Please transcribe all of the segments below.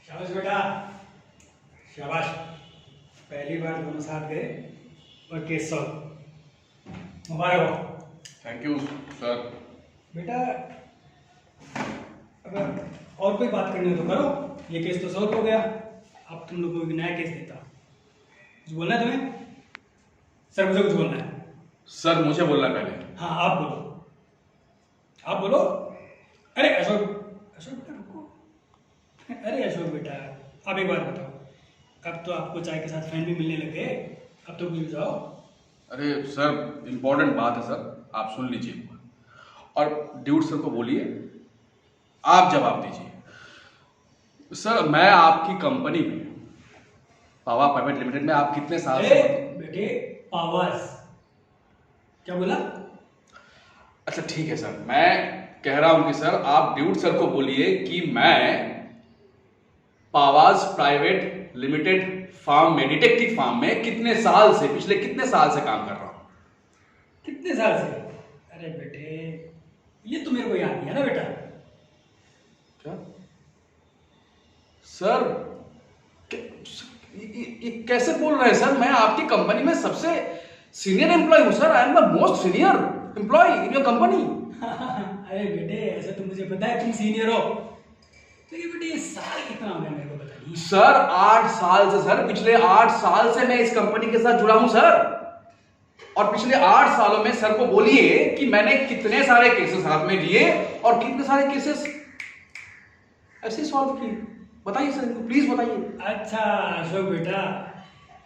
शाबाश बेटा, शाबाश। पहली बार दोनों साथ गए और केस सॉल्व। मुबारक हो। Thank you sir. बेटा अगर और कोई बात करनी हो तो करो, ये केस तो सॉल्व हो गया। अब तुम लोग को एक नया केस देता। कुछ बोलना है तुम्हें? सर मुझे कुछ बोलना है। सर मुझे बोलना पहले। हाँ आप बोलो, आप बोलो। अरे अशोक, अशोक बेटा रुको। अरे अशोक बेटा, आप एक बात बताओ, अब तो आपको चाय के साथ फैन भी मिलने लग गए, अब तो कुछ जाओ। अरे सर इम्पोर्टेंट बात है सर, आप सुन लीजिए और ड्यूड सर को बोलिए, आप जवाब दीजिए। सर मैं आपकी कंपनी में पावा प्राइवेट लिमिटेड में आप कितने साल से? बेटे पावर्स क्या बोला? अच्छा ठीक है सर, मैं कह रहा हूं कि सर आप ड्यूड सर को बोलिए कि मैं पावाज प्राइवेट लिमिटेड फार्म में, डिटेक्टिव फार्म में कितने साल से, पिछले कितने साल से काम कर रहा हूं। कितने साल से? अरे बेटे ये तो मेरे को याद नहीं है ना बेटा। क्या सर ये कैसे बोल रहे हैं सर? मैं आपकी कंपनी में सबसे सीनियर एम्प्लॉय हूं sir. I am the most senior employee in your company. अरे बेटे ऐसा तो मुझे पता है तुम सीनियर हो, तो ये बेटे ये साल कितना हो गया मेरे को बताइए। सर 8 साल से सर, पिछले 8 साल से मैं इस कंपनी के साथ जुड़ा हूं सर। और पिछले 8 सालों में सर को बोलिए कि मैंने कितने सारे केसेस हाथ में लिए और कितने सारे केसेस ऐसे सॉल्व किए। बताइए सर, प्लीज बताइए। अच्छा अशोक बेटा,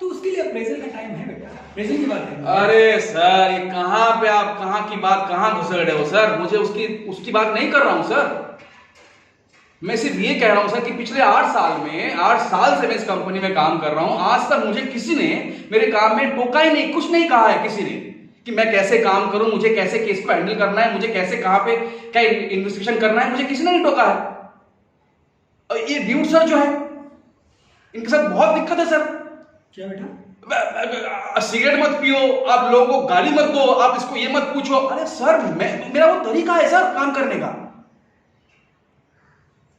तो उसके लिए अप्रेजल का टाइम है बेटा, अप्रेजल की बात करेंगे। अरे सर ये कहां पे आप कहां की बात कहां घुस रहे हो सर? मुझे उसकी बात नहीं कर रहा हूं सर। मैं सिर्फ ये कह रहा हूं सर कि पिछले 8 साल में, 8 साल से मैं इस कंपनी में काम कर रहा हूं, आज तक मुझे किसी ने मेरे काम में टोका ही नहीं, कुछ नहीं कहा है किसी ने कि मैं कैसे काम करूं, मुझे कैसे केस को हैंडल करना है, मुझे कैसे कहां पे क्या इन्वेस्टिगेशन करना है, मुझे किसी ने नहीं टोका है। और ये ड्यूड सर जो है इनके साथ बहुत दिक्कत है सर। क्या बेटा? सिगरेट मत पियो, आप लोगों को गाली मत दो, आप इसको ये मत पूछो। अरे सर मेरा वो तरीका है सर काम करने का।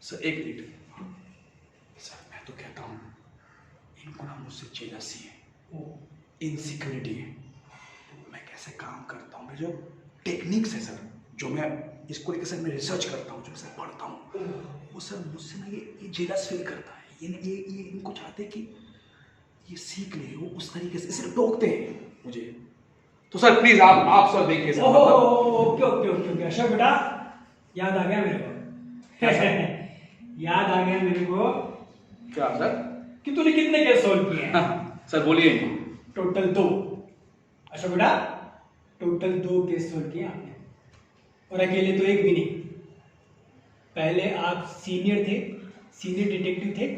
सर एक मिनट सर, मैं तो कहता हूं इनको ना मुझसे जेलसी है, इनसिक्योरिटी है। मैं कैसे काम करता हूं, मेरे जो टेक्निक्स है सर, जो मैं इसको लेकर सर मैं रिसर्च करता हूं, जो सर पढ़ता हूं, वो सर मुझसे ना ये जेलस फील करता है। ये इनको चाहते कि ये सीख ले, वो उस तरीके से इसे टोकते हैं मुझे। तो सर प्लीज आप सर देखिए sir. Okay okay okay okay Ashok बेटा, याद आ गया मेरे को। याद आ गया मेरे को। क्या सर? कि तूने कितने केस सॉल्व किए हैं? सर बोलिए। टोटल 2। अशोक बेटा टोटल 2 केस सॉल्व किए आपने, और अकेले तो एक भी नहीं। पहले आप सीनियर थे, सीनियर डिटेक्टिव थे,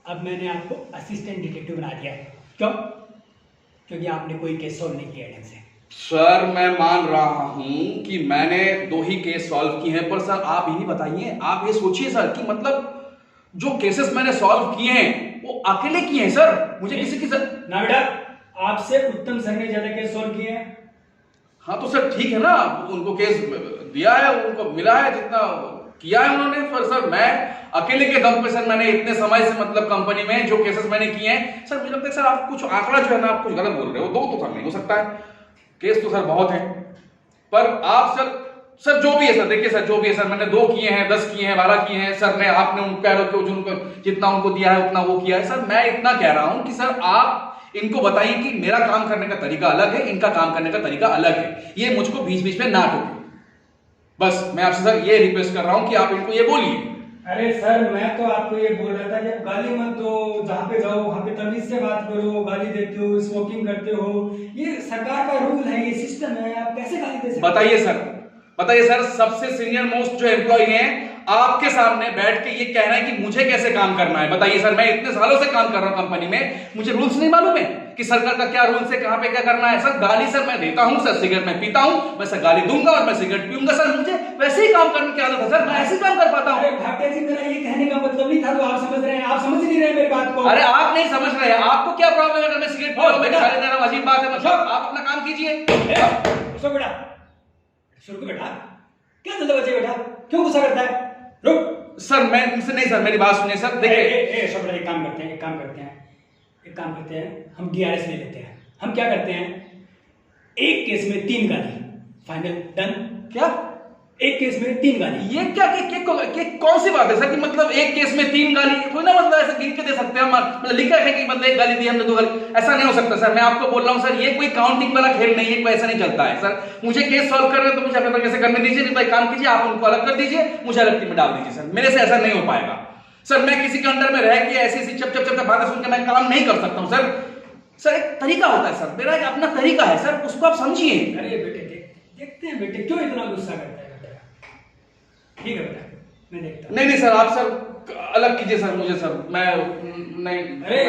अब मैंने आपको असिस्टेंट डिटेक्टिव बना दिया। क्यों? क्योंकि आपने कोई केस सॉल्व नहीं किया ढंग से। सर मैं मान रहा हूं कि मैंने 2 ही केस सॉल्व किए हैं, पर सर आप यही बताइए, आप ये सोचिए सर कि मतलब जो केसेस मैंने सॉल्व किए हैं वो अकेले किए हैं सर, मुझे किसी की सर ना बेटा, आपसे उत्तम सर ने ज्यादा केस सॉल्व किए हैं। हाँ तो सर ठीक है ना, उनको केस दिया है, उनको मिला है जितना किया है उन्होंने। पर सर मैं अकेले के दम पे सर मैंने इतने समय से मतलब कंपनी में जो केसेस मैंने किए हैं सर, मुझे लगता है सर आप कुछ आंकड़ा जो है ना आप कुछ गलत बोल रहे हो। 2 तो सर नहीं हो सकता है, केस तो सर बहुत है। पर आप सर जो भी है सर, देखिए सर जो भी है सर, मैंने 2 किए हैं, 10 किए हैं, 12 किए हैं सर। मैं आपने उन पैरों के उनको जितना उनको दिया है उतना वो किया है सर। मैं इतना कह रहा हूं कि सर आप इनको बताइए कि मेरा काम करने का तरीका अलग है, इनका काम करने का तरीका अलग है, ये मुझको बीच बीच में ना टोके। बस मैं आपसे सर ये रिक्वेस्ट कर रहा हूं कि आप इनको ये बोलिए। अरे सर मैं तो आपको ये बोल रहा था कि गाली मत दो, जहाँ पे जाओ वहाँ पे तमीज से बात करो। गाली देते हो, स्मोकिंग करते हो, ये सरकार का रूल है, ये सिस्टम है, आप कैसे गाली दे सकते? बताइए सर, सबसे सीनियर मोस्ट जो एम्प्लॉय हैं आपके सामने बैठ के ये कह रहे हैं कि मुझे कैसे काम करना है। बताइए सर, मैं इतने सालों से काम कर रहा हूं कंपनी में, मुझे रूल्स नहीं मालूम है कि सरकार का क्या रूल्स है, कहां पे क्या करना है। सर गाली सर मैं देता हूं सर, सिगरेट मैं पीता हूं, मैं सर गाली दूंगा और मैं सिगरेट पीऊंगा सर। मुझे वैसे ही काम करने की आदत है सर, मैं ऐसे ही काम कर पाता हूं। अरे भाटिया जी मेरा ये कहने का मतलब नहीं था, तो आप समझ रहे हैं, आप समझ नहीं रहे मेरी बात को। अरे आप नहीं समझ रहे, आपको क्या प्रॉब्लम है अगर मैं सिगरेट पीऊं, मैं गाली दे रहा हूं, अजीब बात है। मतलब आप अपना काम कीजिए। सुन बेटा, सुन बेटा, क्या धंधा बचे बेटा, क्यों गुस्सा करता है? रुक, सर मैं नहीं सर, मेरी बात सुनिए सर, देखिए सब एक काम करते हैं, हम DRS ले लेते हैं। हम क्या करते हैं, एक केस में 3 गाली, फाइनल डन। क्या एक केस में 3 गाली? ये क्या कौन सी बात है सर कि मतलब एक केस में 3 गाली? कोई ना मतलब ऐसे गिन के दे सकते हैं हम, मतलब लिखा है कि मतलब एक गाली दी हमने 2 गाली, ऐसा नहीं हो सकता सर। मैं आपको बोल रहा हूं सर, ये कोई काउंटिंग वाला खेल नहीं है, कोई ऐसा नहीं चलता है सर। मुझे केस सॉल्व कर रहे हैं तो मुझे अपने तरीके से करने दीजिए, नहीं तो एक काम कीजिए, आप उनको अलग कर दीजिए, मुझे अलग टीम में डाल दीजिए सर। मेरे से ऐसा नहीं हो पाएगा सर। मैं किसी के अंडर में रह के ऐसी चप बातें सुन के मैं काम नहीं कर सकता हूं सर। सर एक तरीका होता है सर, मेरा एक अपना तरीका है सर, उसको आप समझिए। अरे बेटे देखते हैं बेटे, क्यों इतना गुस्सा करता है बेटा? ठीक है बेटा, मैं देखता हूं। नहीं सर, आप सर अलग कीजिए सर मुझे सर, मैं नहीं। अरे